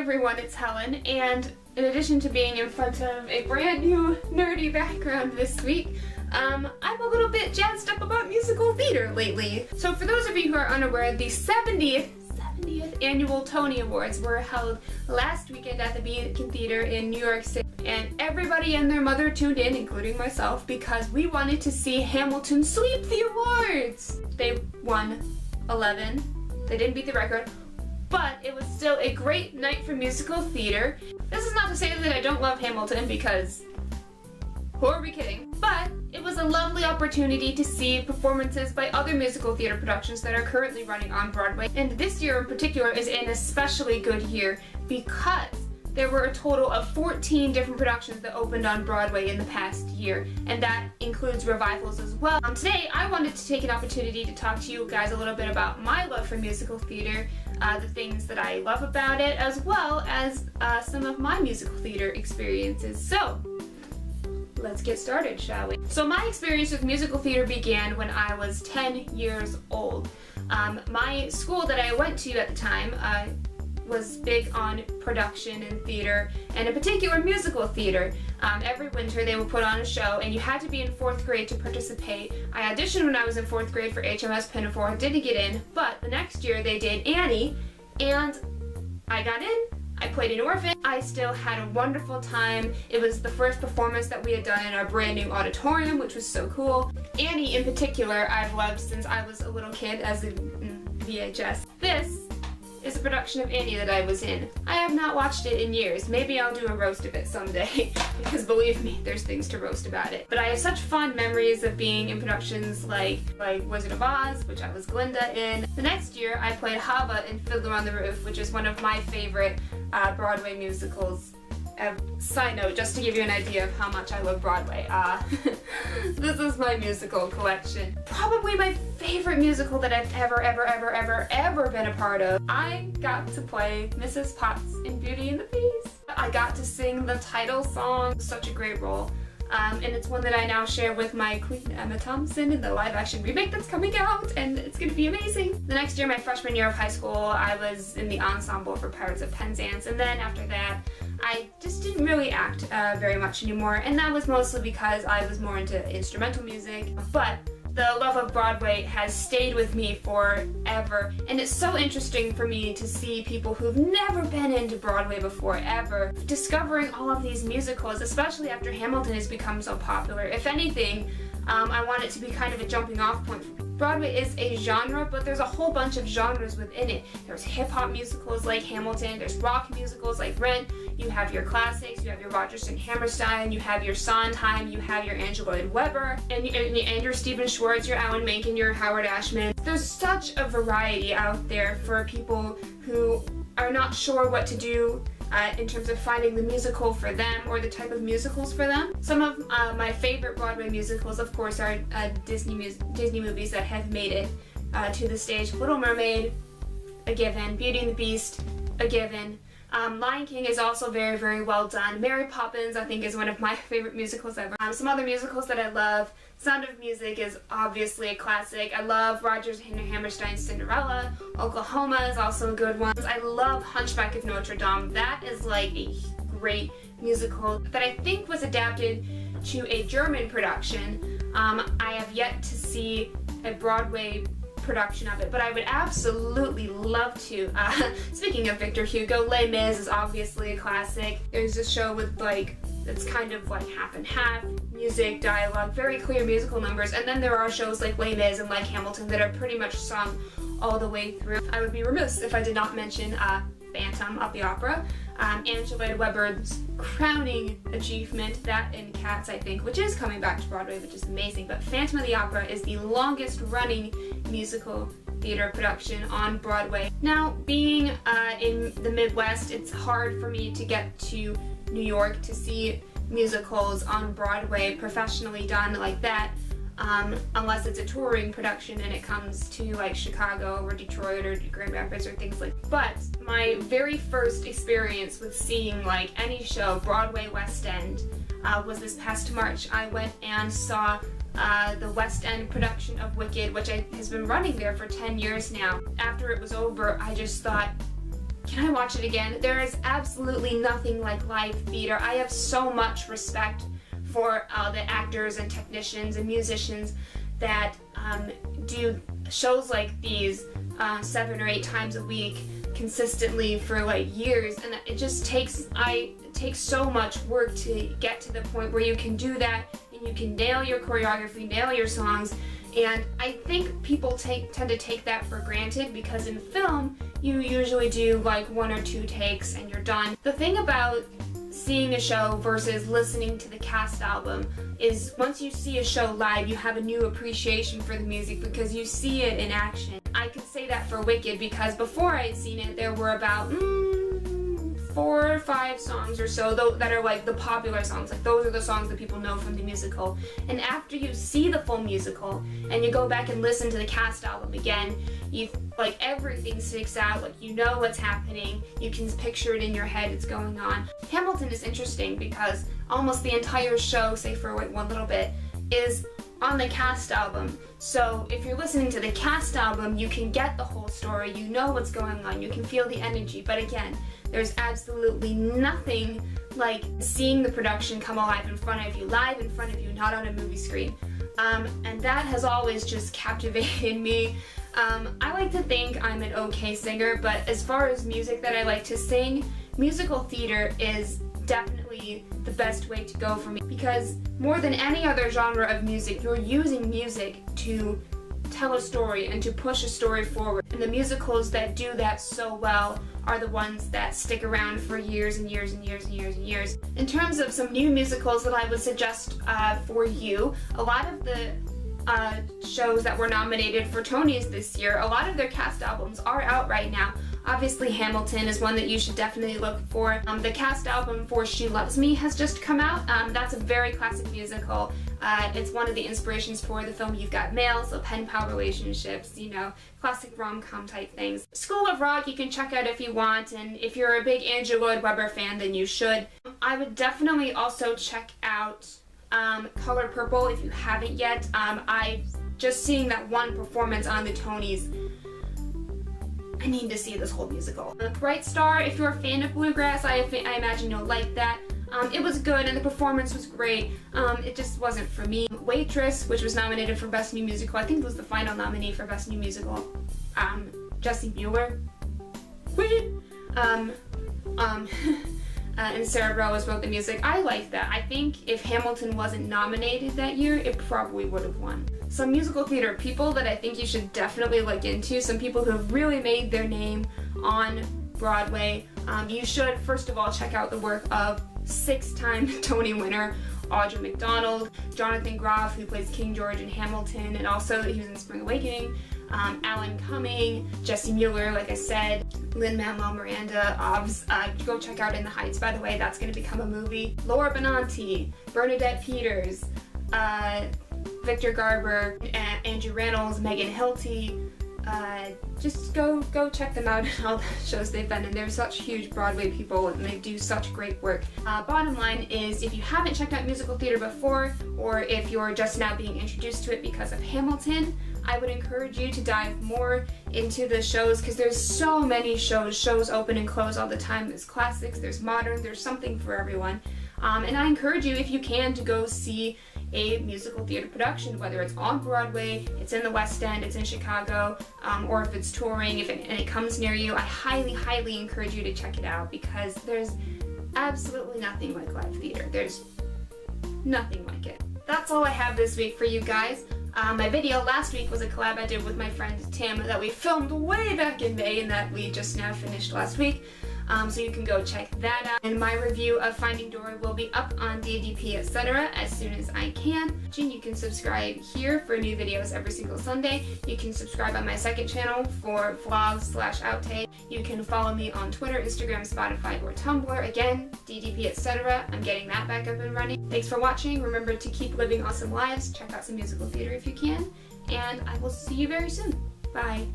everyone, it's Helen, and in addition to being in front of a brand new nerdy background this week, I'm a little bit jazzed up about musical theater lately. So for those of you who are unaware, the 70th annual Tony Awards were held last weekend at the Beacon Theater in New York City, and everybody and their mother tuned in, including myself, because we wanted to see Hamilton sweep the awards. They won 11. They didn't beat the record, but it was still a great night for musical theater. This is not to say that I don't love Hamilton, because who are we kidding? But it was a lovely opportunity to see performances by other musical theater productions that are currently running on Broadway. And this year in particular is an especially good year because there were a total of 14 different productions that opened on Broadway in the past year, and that includes revivals as well. Today I wanted to take an opportunity to talk to you guys a little bit about my love for musical theater, the things that I love about it, as well as some of my musical theater experiences. So let's get started, shall we? So my experience with musical theater began when I was 10 years old. My school that I went to at the time was big on production and theater, and in particular musical theater. Every winter they would put on a show, and you had to be in 4th grade to participate. I auditioned when I was in 4th grade for HMS Pinafore, I didn't get in, but the next year they did Annie, and I got in. I played an orphan. I still had a wonderful time. It was the first performance that we had done in our brand new auditorium, which was so cool. Annie in particular I've loved since I was a little kid as a VHS. This is a production of Annie that I was in. I have not watched it in years. Maybe I'll do a roast of it someday, because believe me, there's things to roast about it. But I have such fond memories of being in productions like Wizard of Oz, which I was Glinda in. The next year I played Hava in Fiddler on the Roof, which is one of my favorite Broadway musicals. Side note, just to give you an idea of how much I love Broadway, this is my musical collection. Probably my favorite musical that I've ever been a part of. I got to play Mrs. Potts in Beauty and the Beast. I got to sing the title song, such a great role. And it's one that I now share with my queen Emma Thompson in the live-action remake that's coming out, and it's gonna be amazing. The next year, my freshman year of high school, I was in the ensemble for Pirates of Penzance, and then after that, I just didn't really act very much anymore, and that was mostly because I was more into instrumental music. But the love of Broadway has stayed with me forever, and it's so interesting for me to see people who've never been into Broadway before, ever, discovering all of these musicals, especially after Hamilton has become so popular. If anything, I want it to be kind of a jumping off point. Broadway is a genre, but there's a whole bunch of genres within it. There's hip-hop musicals like Hamilton, there's rock musicals like Rent, you have your classics, you have your Rodgers and Hammerstein, you have your Sondheim, you have your Andrew Lloyd Webber, and your Stephen Schwartz, your Alan Menken, your Howard Ashman. There's such a variety out there for people who are not sure what to do in terms of finding the musical for them or the type of musicals for them. Some of my favorite Broadway musicals, of course, are Disney movies that have made it to the stage. Little Mermaid, a given. Beauty and the Beast, a given. Lion King is also very, very well done. Mary Poppins, I think, is one of my favorite musicals ever. Some other musicals that I love, Sound of Music is obviously a classic. I love Rodgers and Hammerstein's Cinderella. Oklahoma is also a good one. I love Hunchback of Notre Dame. That is like a great musical that I think was adapted to a German production. I have yet to see a Broadway production of it, but I would absolutely love to. Speaking of Victor Hugo, Les Mis is obviously a classic. There's a show with it's kind of like half and half, music, dialogue, very clear musical numbers, and then there are shows like Les Mis and like Hamilton that are pretty much sung all the way through. I would be remiss if I did not mention Phantom of the Opera, Andrew Lloyd Webber's crowning achievement, that in Cats, I think, which is coming back to Broadway, which is amazing. But Phantom of the Opera is the longest running musical theater production on Broadway. Now, being in the Midwest, it's hard for me to get to New York to see musicals on Broadway professionally done like that, unless it's a touring production and it comes to like Chicago or Detroit or Grand Rapids or things like that. But my very first experience with seeing like any show, Broadway, West End, was this past March. I went and saw the West End production of Wicked, which has been running there for 10 years now. After it was over, I just thought, Can I watch it again? There is absolutely nothing like live theater. I have so much respect for the actors and technicians and musicians that do shows like these 7 or 8 times a week consistently for like years, and it just takes so much work to get to the point where you can do that and you can nail your choreography, nail your songs. And I think people tend to take that for granted because in film you usually do like 1 or 2 takes and you're done. The thing about seeing a show versus listening to the cast album is once you see a show live, you have a new appreciation for the music because you see it in action. I could say that for Wicked because before I had seen it, there were about 4 or 5 songs or so that are like the popular songs. Like those are the songs that people know from the musical. And after you see the full musical and you go back and listen to the cast album again, like everything sticks out. Like you know what's happening. You can picture it in your head. It's going on. Hamilton is interesting because almost the entire show, say for like one little bit, is on the cast album. So if you're listening to the cast album, you can get the whole story. You know what's going on. You can feel the energy. But again, there's absolutely nothing like seeing the production come alive in front of you, live in front of you, not on a movie screen. And that has always just captivated me. I like to think I'm an okay singer, but as far as music that I like to sing, musical theater is definitely the best way to go for me because more than any other genre of music, you're using music to tell a story and to push a story forward. And the musicals that do that so well are the ones that stick around for years and years and years and years and years. In terms of some new musicals that I would suggest for you, a lot of the shows that were nominated for Tonys this year, a lot of their cast albums are out right now. Obviously Hamilton is one that you should definitely look for. The cast album for She Loves Me has just come out. That's a very classic musical. It's one of the inspirations for the film You've Got Mail, so pen pal relationships, you know, classic rom-com type things. School of Rock you can check out if you want, and if you're a big Andrew Lloyd Webber fan then you should. I would definitely also check out Color Purple if you haven't yet. I've just seeing that one performance on the Tonys, I need to see this whole musical. Bright Star, if you're a fan of bluegrass, I imagine you'll like that. It was good and the performance was great. It just wasn't for me. Waitress, which was nominated for Best New Musical, I think it was the final nominee for Best New Musical. Jesse Mueller. And Sarah Bareilles wrote the music. I like that. I think if Hamilton wasn't nominated that year, it probably would have won. Some musical theater people that I think you should definitely look into, some people who have really made their name on Broadway. You should, first of all, check out the work of 6-time Tony winner Audra McDonald, Jonathan Groff, who plays King George in Hamilton, and also he was in Spring Awakening, Alan Cumming, Jesse Mueller, like I said, Lin-Manuel Miranda, go check out In the Heights, by the way, that's going to become a movie. Laura Benanti, Bernadette Peters, Victor Garber, Andrew Reynolds, Megan Hilty. Just go check them out in all the shows they've been in. They're such huge Broadway people and they do such great work. Bottom line is, if you haven't checked out musical theater before, or if you're just now being introduced to it because of Hamilton, I would encourage you to dive more into the shows because there's so many shows. Shows open and close all the time. There's classics, there's modern, there's something for everyone. And I encourage you, if you can, to go see a musical theater production, whether it's on Broadway, it's in the West End, it's in Chicago, or if it's touring, and it comes near you. I highly, highly encourage you to check it out because there's absolutely nothing like live theater. There's nothing like it. That's all I have this week for you guys. My video last week was a collab I did with my friend Tim that we filmed way back in May and that we just now finished last week. So you can go check that out. And my review of Finding Dory will be up on DDP, etc. as soon as I can. You can subscribe here for new videos every single Sunday. You can subscribe on my second channel for vlogs/outtake. You can follow me on Twitter, Instagram, Spotify, or Tumblr. Again, DDP, etc. I'm getting that back up and running. Thanks for watching. Remember to keep living awesome lives. Check out some musical theater if you can. And I will see you very soon. Bye.